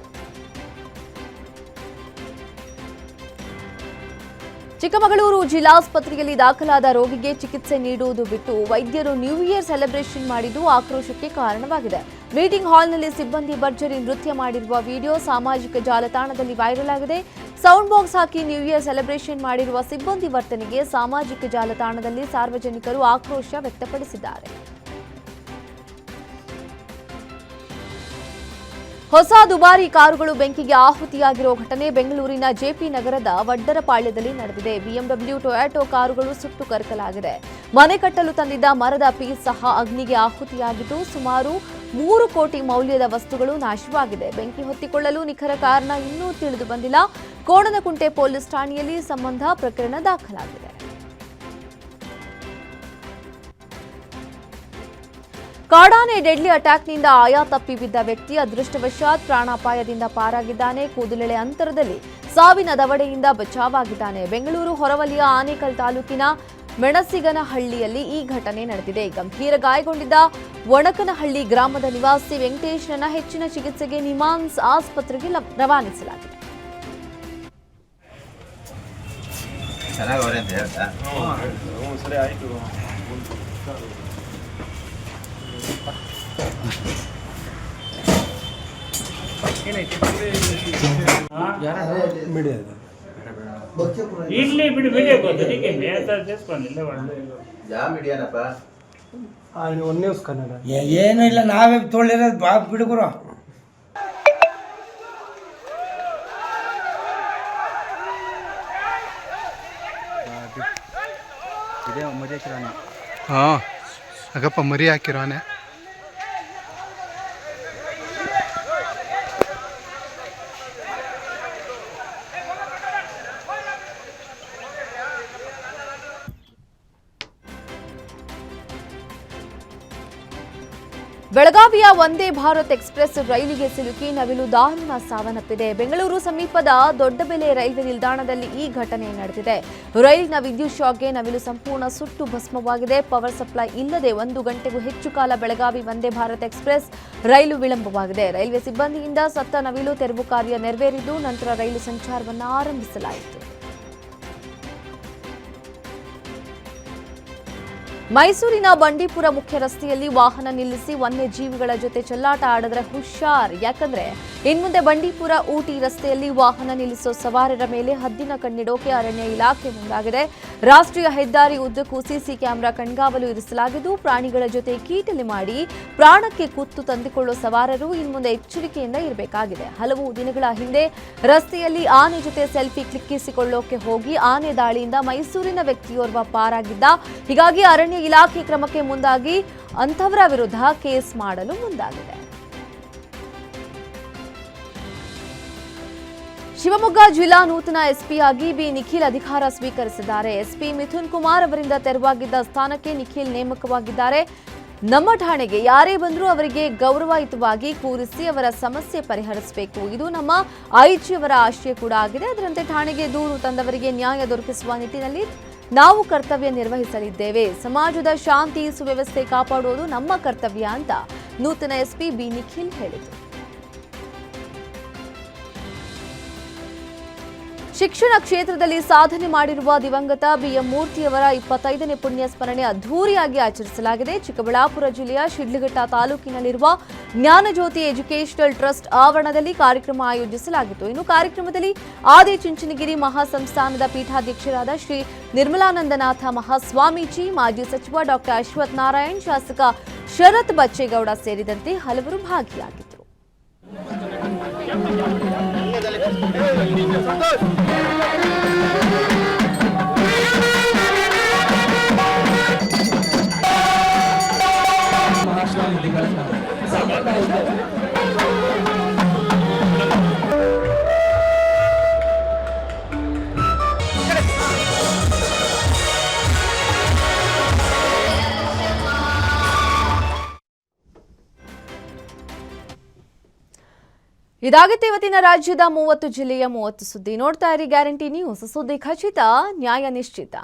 ಚಿಕ್ಕಮಗಳೂರು ಜಿಲ್ಲಾಸ್ಪತ್ರೆಯಲ್ಲಿ ದಾಖಲಾದ ರೋಗಿಗೆ ಚಿಕಿತ್ಸೆ ನೀಡುವುದು ಬಿಟ್ಟು ವೈದ್ಯರು ನ್ಯೂ ಇಯರ್ ಸೆಲೆಬ್ರೇಷನ್ ಮಾಡಿದ್ದು ಆಕ್ರೋಶಕ್ಕೆ ಕಾರಣವಾಗಿದೆ. ಮೀಟಿಂಗ್ ಹಾಲ್ನಲ್ಲಿ ಸಿಬ್ಬಂದಿ ಭರ್ಜರಿ ನೃತ್ಯ ಮಾಡಿರುವ ವಿಡಿಯೋ ಸಾಮಾಜಿಕ ಜಾಲತಾಣದಲ್ಲಿ ವೈರಲ್ ಆಗಿದೆ. ಸೌಂಡ್ ಬಾಕ್ಸ್ ಹಾಕಿ ನ್ಯೂ ಇಯರ್ ಸೆಲೆಬ್ರೇಷನ್ ಮಾಡಿರುವ ಸಿಬ್ಬಂದಿ ವರ್ತನೆಗೆ ಸಾಮಾಜಿಕ ಜಾಲತಾಣದಲ್ಲಿ ಸಾರ್ವಜನಿಕರು ಆಕ್ರೋಶ ವ್ಯಕ್ತಪಡಿಸಿದ್ದಾರೆ. ಹೊಸ ದುಬಾರಿ ಕಾರುಗಳು ಬೆಂಕಿಗೆ ಆಹುತಿಯಾಗಿರುವ ಘಟನೆ ಬೆಂಗಳೂರಿನ ಜೆಪಿ ನಗರದ ವಡ್ಡರಪಾಳ್ಯದಲ್ಲಿ ನಡೆದಿದೆ. ಬಿಎಂಡಬ್ಲ್ಯೂ ಟೊಯಾಟೊ ಕಾರುಗಳು ಸುಟ್ಟು ಕರಕಲಾಗಿದೆ. ಮನೆ ಕಟ್ಟಲು ತಂದಿದ್ದ ಮರದ ಪೀಸ್ ಸಹ ಅಗ್ನಿಗೆ ಆಹುತಿಯಾಗಿದ್ದು ಸುಮಾರು 3 ಕೋಟಿ ಮೌಲ್ಯದ ವಸ್ತುಗಳು ನಾಶವಾಗಿದೆ. ಬೆಂಕಿ ಹೊತ್ತಿಕೊಳ್ಳಲು ನಿಖರ ಕಾರಣ ಇನ್ನೂ ತಿಳಿದು ಬಂದಿಲ್ಲ. ಕೋಣನಕುಂಟೆ ಪೊಲೀಸ್ ಠಾಣೆಯಲ್ಲಿ ಸಂಬಂಧ ಪ್ರಕರಣ ದಾಖಲಾಗಿದೆ. ಕಾಡಾನೆ ಡೆಡ್ಲಿ ಅಟ್ಯಾಕ್ನಿಂದ ಆಯ ತಪ್ಪಿ ಬಿದ್ದ ವ್ಯಕ್ತಿ ಅದೃಷ್ಟವಶಾತ್ ಪ್ರಾಣಾಪಾಯದಿಂದ ಪಾರಾಗಿದ್ದಾನೆ. ಕೂದಲೆಳೆ ಅಂತರದಲ್ಲಿ ಸಾವಿನ ದವಡೆಯಿಂದ ಬಚಾವಾಗಿದ್ದಾನೆ. ಬೆಂಗಳೂರು ಹೊರವಲಯ ಆನೇಕಲ್ ತಾಲೂಕಿನ ಮೆಣಸಿಗನಹಳ್ಳಿಯಲ್ಲಿ ಈ ಘಟನೆ ನಡೆದಿದೆ. ಗಂಭೀರ ಗಾಯಗೊಂಡಿದ್ದ ಒಣಕನಹಳ್ಳಿ ಗ್ರಾಮದ ನಿವಾಸಿ ವೆಂಕಟೇಶ್ನನ್ನ ಹೆಚ್ಚಿನ ಚಿಕಿತ್ಸೆಗೆ ನಿಮಾನ್ಸ್ ಆಸ್ಪತ್ರೆಗೆ ರವಾನಿಸಲಾಗಿದೆ. ಇರ್ಲಿ ಬಿಡು ವಿಡಿಯೋ ನ್ಯೂಸ್ ಕನ್ನಡ ಏನು ಇಲ್ಲ, ನಾವೇ ತೊಳಿರೋದು ಬಿಡುಗರು. ಹಾಂ ಹಾಗಪ್ಪ ಮರಿ ಹಾಕಿರೋನೆ. ಬೆಳಗಾವಿಯ ವಂದೇ ಭಾರತ್ ಎಕ್ಸ್ಪ್ರೆಸ್ ರೈಲಿಗೆ ಸಿಲುಕಿ ನವಿಲು ದಾರುಣ ಸಾವನ್ನಪ್ಪಿದೆ. ಬೆಂಗಳೂರು ಸಮೀಪದ ದೊಡ್ಡಬೆಲೆ ರೈಲ್ವೆ ನಿಲ್ದಾಣದಲ್ಲಿ ಈ ಘಟನೆ ನಡೆದಿದೆ. ರೈಲಿನ ವಿದ್ಯುತ್ ಶಾಕ್ಗೆ ನವಿಲು ಸಂಪೂರ್ಣ ಸುಟ್ಟು ಭಸ್ಮವಾಗಿದೆ. ಪವರ್ ಸಪ್ಲೈ ಇಲ್ಲದೆ 1 ಗಂಟೆಗೂ ಹೆಚ್ಚು ಕಾಲ ಬೆಳಗಾವಿ ವಂದೇ ಭಾರತ್ ಎಕ್ಸ್ಪ್ರೆಸ್ ರೈಲು ವಿಳಂಬವಾಗಿದೆ. ರೈಲ್ವೆ ಸಿಬ್ಬಂದಿಯಿಂದ ಸತ್ತ ನವಿಲು ತೆರವು ಕಾರ್ಯ ನೆರವೇರಿದ್ದು ನಂತರ ರೈಲು ಸಂಚಾರವನ್ನು ಆರಂಭಿಸಲಾಯಿತು. ಮೈಸೂರಿನ ಬಂಡೀಪುರ ಮುಖ್ಯ ರಸ್ತೆಯಲ್ಲಿ ವಾಹನ ನಿಲ್ಲಿಸಿ ವನ್ಯಜೀವಿಗಳ ಜೊತೆ ಚೆಲ್ಲಾಟ ಆಡಿದ್ರೆ ಹುಷಾರ್. ಯಾಕಂದ್ರೆ ಇನ್ಮುಂದೆ ಬಂಡೀಪುರ ಊಟಿ ರಸ್ತೆಯಲ್ಲಿ ವಾಹನ ನಿಲ್ಲಿಸೋ ಸವಾರರ ಮೇಲೆ ಹದ್ದಿನ ಕಣ್ಣಿಡೋಕೆ ಅರಣ್ಯ ಇಲಾಖೆ ಮುಂದಾಗಿದೆ. ರಾಷ್ಟ್ರೀಯ ಹೆದ್ದಾರಿ ಉದ್ದಕ್ಕೂ ಸಿಸಿ ಕ್ಯಾಮೆರಾ ಕಣ್ಗಾವಲು ಇರಿಸಲಾಗಿದ್ದು ಪ್ರಾಣಿಗಳ ಜೊತೆ ಕೀಟಲೆ ಮಾಡಿ ಪ್ರಾಣಕ್ಕೆ ಕುತ್ತು ತಂದುಕೊಳ್ಳೋ ಸವಾರರು ಇನ್ಮುಂದೆ ಎಚ್ಚರಿಕೆಯಿಂದ ಇರಬೇಕಾಗಿದೆ. ಹಲವು ದಿನಗಳ ಹಿಂದೆ ರಸ್ತೆಯಲ್ಲಿ ಆನೆ ಜೊತೆ ಸೆಲ್ಫಿ ಕ್ಲಿಕ್ಕಿಸಿಕೊಳ್ಳೋಕೆ ಹೋಗಿ ಆನೆ ದಾಳಿಯಿಂದ ಮೈಸೂರಿನ ವ್ಯಕ್ತಿಯೋರ್ವ ಪಾರಾಗಿದ್ದ. ಹೀಗಾಗಿ ಅರಣ್ಯ ಇಲಾಖೆ ಕ್ರಮಕ್ಕೆ ಮುಂದಾಗಿ ಅಂಥವರ ವಿರುದ್ಧ ಕೇಸ್ ಮಾಡಲು ಮುಂದಾಗಿದೆ. ಶಿವಮೊಗ್ಗ ಜಿಲ್ಲಾ ನೂತನ ಎಸ್ಪಿಯಾಗಿ ಬಿ ನಿಖಿಲ್ ಅಧಿಕಾರ ಸ್ವೀಕರಿಸಿದ್ದಾರೆ. ಎಸ್ಪಿ ಮಿಥುನ್ ಕುಮಾರ್ ಅವರಿಂದ ತೆರವಾಗಿದ್ದ ಸ್ಥಾನಕ್ಕೆ ನಿಖಿಲ್ ನೇಮಕವಾಗಿದ್ದಾರೆ. ನಮ್ಮ ಠಾಣೆಗೆ ಯಾರೇ ಬಂದರೂ ಅವರಿಗೆ ಗೌರವಯುತವಾಗಿ ಕೂರಿಸಿ ಅವರ ಸಮಸ್ಯೆ ಪರಿಹರಿಸಬೇಕು. ಇದು ನಮ್ಮ ಐಜಿಯವರ ಆಶಯ ಕೂಡ ಆಗಿದೆ. ಅದರಂತೆ ಠಾಣೆಗೆ ದೂರು ತಂದವರಿಗೆ ನ್ಯಾಯ ದೊರಕಿಸುವ ನಿಟ್ಟಿನಲ್ಲಿ ನಾವು ಕರ್ತವ್ಯ ನಿರ್ವಹಿಸಲಿದ್ದೇವೆ. ಸಮಾಜದ ಶಾಂತಿ ಸುವ್ಯವಸ್ಥೆ ಕಾಪಾಡುವುದು ನಮ್ಮ ಕರ್ತವ್ಯ ಅಂತ ನೂತನ ಎಸ್ಪಿ ಬಿ ನಿಖಿಲ್ ಹೇಳಿದರು. ಶಿಕ್ಷಣ ಕ್ಷೇತ್ರದಲ್ಲಿ ಸಾಧನೆ ಮಾಡಿರುವ ದಿವಂಗತ ಬಿಎಂ ಮೂರ್ತಿಯವರ 25ನೇ ಪುಣ್ಯ ಸ್ಮರಣೆ ಅದ್ಧೂರಿಯಾಗಿ ಆಚರಿಸಲಾಗಿದೆ. ಚಿಕ್ಕಬಳ್ಳಾಪುರ ಜಿಲ್ಲೆಯ ಶಿಡ್ಲಘಟ್ಟ ತಾಲೂಕಿನಲ್ಲಿರುವ ಜ್ಞಾನಜ್ಯೋತಿ ಎಜುಕೇಷನಲ್ ಟ್ರಸ್ಟ್ ಆವರಣದಲ್ಲಿ ಕಾರ್ಯಕ್ರಮ ಆಯೋಜಿಸಲಾಗಿತ್ತು. ಇನ್ನು ಕಾರ್ಯಕ್ರಮದಲ್ಲಿ ಆದಿಚುಂಚನಗಿರಿ ಮಹಾಸಂಸ್ಥಾನದ ಪೀಠಾಧ್ಯಕ್ಷರಾದ ಶ್ರೀ ನಿರ್ಮಲಾನಂದನಾಥ ಮಹಾಸ್ವಾಮೀಜಿ, ಮಾಜಿ ಸಚಿವ ಡಾಕ್ಟರ್ ಅಶ್ವಥ್ ನಾರಾಯಣ್, ಶಾಸಕ ಶರತ್ ಬಚ್ಚೇಗೌಡ ಸೇರಿದಂತೆ ಹಲವರು ಭಾಗಿಯಾಗಿದ್ದರು. ಇದಾಗಿತ್ತು ಇವತ್ತಿನ ರಾಜ್ಯದ 30 ಜಿಲ್ಲೆಯ 30 ಸುದ್ದಿ. ನೋಡ್ತಾ ಇರಿ ಗ್ಯಾರಂಟಿ ನ್ಯೂಸ್, ಸುದ್ದಿ ಖಚಿತ, ನ್ಯಾಯ ನಿಶ್ಚಿತ.